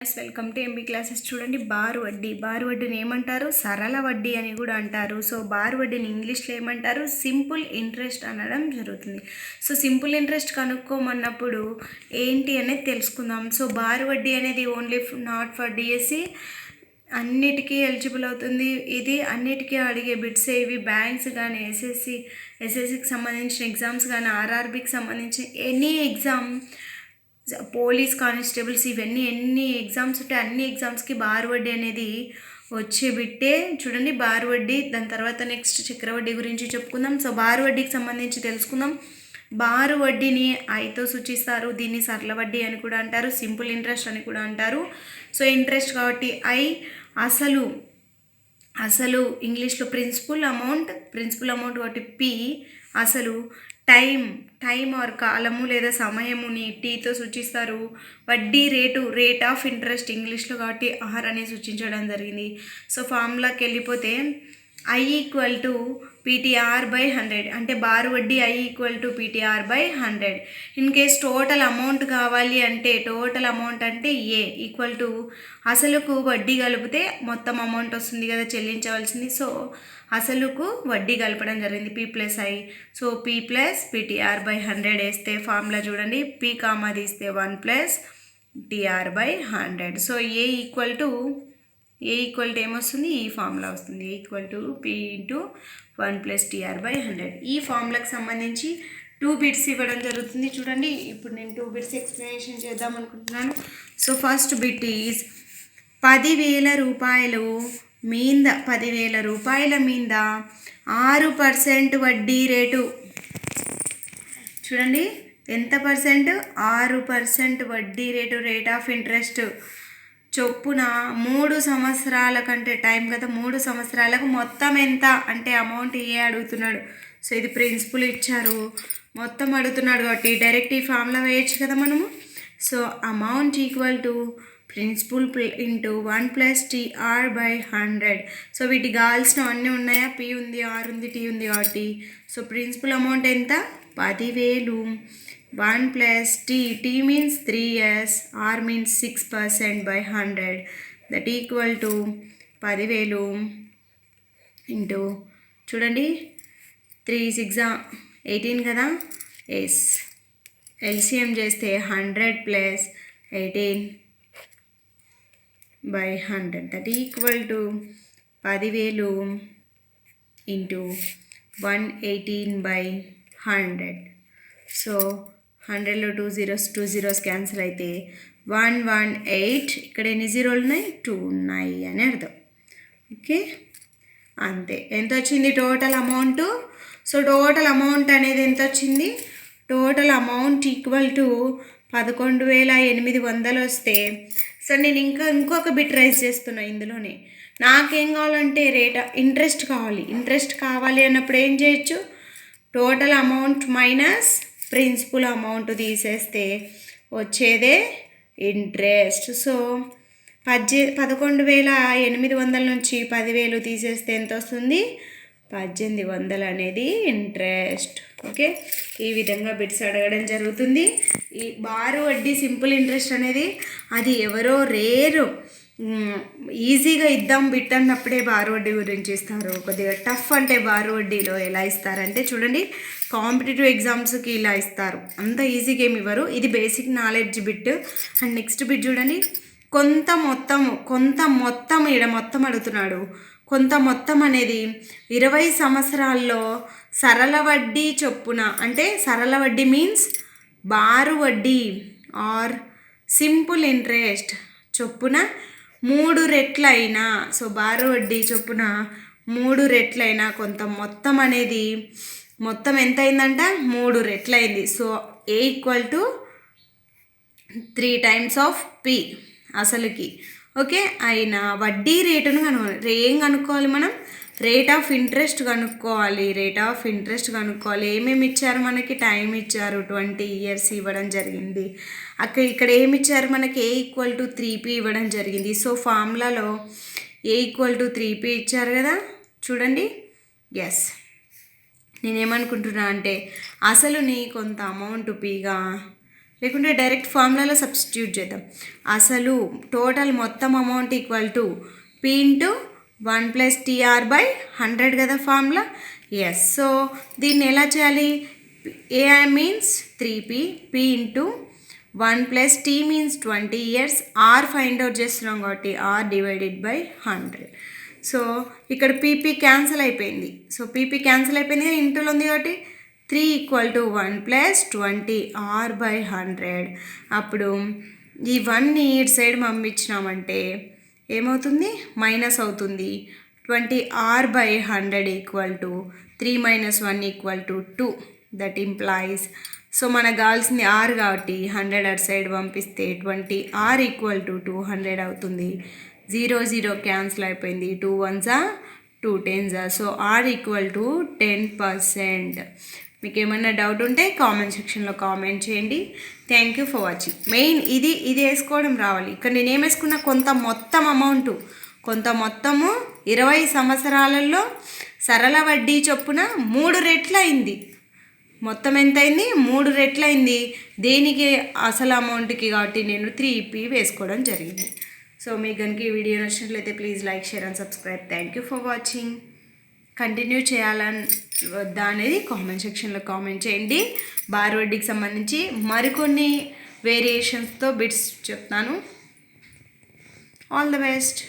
Welcome to MB classes. చూడండి, బారు వడ్డీని ఏమంటారు? సరళ వడ్డీ అని కూడా అంటారు. సో బారు వడ్డీని ఇంగ్లీష్లో ఏమంటారు? సింపుల్ ఇంట్రెస్ట్ అనడం జరుగుతుంది. సో సింపుల్ ఇంట్రెస్ట్ కనుక్కోమన్నప్పుడు ఏంటి అనేది తెలుసుకుందాం. సో బారు వడ్డీ అనేది ఓన్లీ నాట్ ఫర్ డిఎస్సి, అన్నిటికీ ఎలిజిబుల్ అవుతుంది. ఇది అన్నిటికీ అడిగే బిట్స్ ఇవి. బ్యాంక్స్ కానీ, ఎస్ఎస్సికి సంబంధించిన ఎగ్జామ్స్ కానీ, ఆర్ఆర్బికి సంబంధించిన ఎనీ ఎగ్జామ్, పోలీస్ కానిస్టేబుల్స్, ఇవన్నీ ఎన్ని ఎగ్జామ్స్ ఉంటే అన్ని ఎగ్జామ్స్కి బారు వడ్డీ అనేది వచ్చే బిట్టే. చూడండి, బారు వడ్డీ, దాని తర్వాత నెక్స్ట్ చక్రవడ్డీ గురించి చెప్పుకుందాం. సో బారు వడ్డీకి సంబంధించి తెలుసుకుందాం. బారు వడ్డీని ఐతో సూచిస్తారు. దీన్ని సరళ వడ్డీ అని కూడా అంటారు, సింపుల్ ఇంట్రెస్ట్ అని కూడా అంటారు. సో ఇంట్రెస్ట్ కాబట్టి ఐ, అసలు ఇంగ్లీష్లో ప్రిన్సిపల్ అమౌంట్ కాబట్టి పి, అసలు టైం ఆర్ కాలము లేదా సమయముని టీతో సూచిస్తారు. వడ్డీ రేట్ ఆఫ్ ఇంట్రెస్ట్ ఇంగ్లీష్లో కాబట్టి ఆర్ అని సూచించడం జరిగింది. సో ఫార్ములాకి వెళ్ళిపోతే I equal to PTR by 100, అంటే బారు వడ్డీ I equal to PTR by 100. In case total amount కావాలి అంటే, టోటల్ అమౌంట్ అంటే ఏ ఈక్వల్ టు అసలుకు వడ్డీ కలిపితే మొత్తం అమౌంట్ వస్తుంది కదా చెల్లించవలసింది. సో అసలుకు వడ్డీ కలపడం జరిగింది, P plus I. So P plus PTR by 100 వేస్తే ఫార్ములా చూడండి, పీ కామా తీస్తే 1 plus TR by 100. So A equal to ఏమొస్తుంది? ఈ ఫార్ములా వస్తుంది, A equal to P into 1 plus TR by 100. ఈ ఫార్ములాకి సంబంధించి 2 బిట్స్ ఇవ్వడం జరుగుతుంది. చూడండి, ఇప్పుడు నేను 2 బిట్స్ ఎక్స్ప్లెనేషన్ చేద్దాం అనుకుంటున్నాను. సో ఫస్ట్ బిట్ ఈజ్ 10,000 రూపాయలు మీద 10,000 రూపాయల మీద 6% వడ్డీ రేటు. చూడండి, ఎంత పర్సెంట్? 6% వడ్డీ రేటు, రేట్ ఆఫ్ ఇంట్రెస్ట్ చొప్పున 3 సంవత్సరాల కంటే టైం కదా, 3 సంవత్సరాలకు మొత్తం ఎంత అంటే అమౌంట్ ఏ అడుగుతున్నాడు. సో ఇది ప్రిన్సిపల్ ఇచ్చారు, మొత్తం అడుగుతున్నాడు కాబట్టి డైరెక్ట్ ఈ ఫార్ములా వేయచ్చు కదా మనము. So amount equal to principal into 1 plus TR by 100. So వీటికి కావాల్సినవన్నీ ఉన్నాయా? పి ఉంది, ఆర్ ఉంది, టీ ఉంది కాబట్టి. సో ప్రిన్సిపల్ అమౌంట్ ఎంత? 10,000. 1 plus T means 3 years, R means 6% by 100, that equal to 10,000 into, చూడండి 3 6 18 కదా, ఎస్ ఎల్సిఎం చేస్తే 100 plus 18 by 100, that equal to 10,000 into 118 by 100. So 100లో 2 zeros క్యాన్సిల్ అయితే 118. ఇక్కడ ఎన్ని జీరోలు ఉన్నాయి? 2 ఉన్నాయి అని అర్థం. ఓకే, అంతే. ఎంత వచ్చింది total amount? So total amount అనేది ఎంత వచ్చింది? టోటల్ అమౌంట్ ఈక్వల్ టు 11,800 వస్తే, సో నేను ఇంకొక బిట్ రైజ్ చేస్తున్నా ఇందులోనే. నాకేం కావాలంటే ఇంట్రెస్ట్ కావాలి అన్నప్పుడు ఏం చేయొచ్చు? Total amount minus principal amount తీసేస్తే వచ్చేదే ఇంట్రెస్ట్. సో 11,800 నుంచి 10,000 తీసేస్తే ఎంత వస్తుంది? 1,800 అనేది ఇంట్రెస్ట్. ఓకే, ఈ విధంగా బిట్స్ అడగడం జరుగుతుంది. ఈ బారు వడ్డీ సింపుల్ ఇంట్రెస్ట్ అనేది అది ఎవరో రేరు, ఈజీగా ఇద్దాం బిట్ అన్నప్పుడే బారు వడ్డీ గురించి ఇస్తారు. కొద్దిగా టఫ్ అంటే బారు వడ్డీలో ఎలా ఇస్తారంటే, చూడండి కాంపిటేటివ్ ఎగ్జామ్స్కి ఇలా ఇస్తారు, అంత ఈజీగా ఏమి ఇవ్వరు. ఇది basic knowledge bit. And next bit చూడండి, కొంత మొత్తం ఈడ మొత్తం అడుగుతున్నాడు. కొంత మొత్తం అనేది 20 సంవత్సరాల్లో సరళ వడ్డీ చొప్పున, అంటే సరళ వడ్డీ మీన్స్ బారు వడ్డీ ఆర్ సింపుల్ ఇంట్రెస్ట్ చొప్పున 3 రెట్లైనా, సో బారు వడ్డీ చొప్పున 3 రెట్లైనా కొంత మొత్తం అనేది, మొత్తం ఎంత అయిందంట? 3 రెట్లయింది. So A equal to 3 times of P అసలుకి. ఓకే, అయినా వడ్డీ రేటును ఏం కనుక్కోవాలి మనం? రేట్ ఆఫ్ ఇంట్రెస్ట్ కనుక్కోవాలి. ఏమేమి ఇచ్చారు మనకి? టైం ఇచ్చారు, 20 years ఇవ్వడం జరిగింది. ఇక్కడ ఏమి ఇచ్చారు మనకి? ఏ ఈక్వల్ టు 3p ఇవ్వడం జరిగింది. సో ఫార్ములాలో ఏ ఈక్వల్ టు 3p ఇచ్చారు కదా, చూడండి. ఎస్, నేనేమనుకుంటున్నా అంటే అసలుని కొంత అమౌంట్ పీగా లేకుంటే డైరెక్ట్ ఫార్ములాలో సబ్స్టిట్యూట్ చేద్దాం. అసలు టోటల్ మొత్తం amount equal to P into 1 + TR/100 కదా ఫార్ములా. ఎస్, సో దీన్ని ఎలా చేయాలి? AI means 3P, P into 1 + T means 20 years, R find out చేస్తున్నాం కాబట్టి R /100. సో ఇక్కడ పీపీ క్యాన్సిల్ అయిపోయింది. సో పీపీ క్యాన్సిల్ అయిపోయింది కానీ ఇంటూలో ఉంది కాబట్టి 3 = 1 + 20 R/100. అప్పుడు ఈ 1ని ఇటు సైడ్ పంపించినామంటే ఏమవుతుంది? మైనస్ అవుతుంది. 20 R/100 = 3 - 1 = 2. దట్ ఇంప్లాయిస్, సో మనకు కావాల్సింది R కాబట్టి 100 అటు సైడ్ పంపిస్తే 20 R = 200 అవుతుంది. 0 0 క్యాన్సిల్ అయిపోయింది. 2 1s 2 10s, సో R = 10%. మీకు ఏమైనా డౌట్ ఉంటే కామెంట్ సెక్షన్లో కామెంట్ చేయండి. Thank you for watching. Main ఇది వేసుకోవడం రావాలి. ఇక్కడ నేను ఏం వేసుకున్నా, కొంత మొత్తము 20 సంవత్సరాలలో సరళ వడ్డీ చొప్పున 3 రెట్లు అయింది. మొత్తం ఎంత అయింది? 3 రెట్లు అయింది. దేనికి? అసలు అమౌంట్కి కాబట్టి నేను 3P వేసుకోవడం జరిగింది. సో మీకు కనుక ఈ వీడియో నచ్చినట్లయితే please like, share and subscribe. Thank you for watching. Continue చేయాలని వద్దా అనేది కామెంట్ సెక్షన్లో కామెంట్ చేయండి. బార్ వడ్డీకి సంబంధించి మరికొన్ని వేరియేషన్స్తో బిట్స్ చెప్తాను. All the best.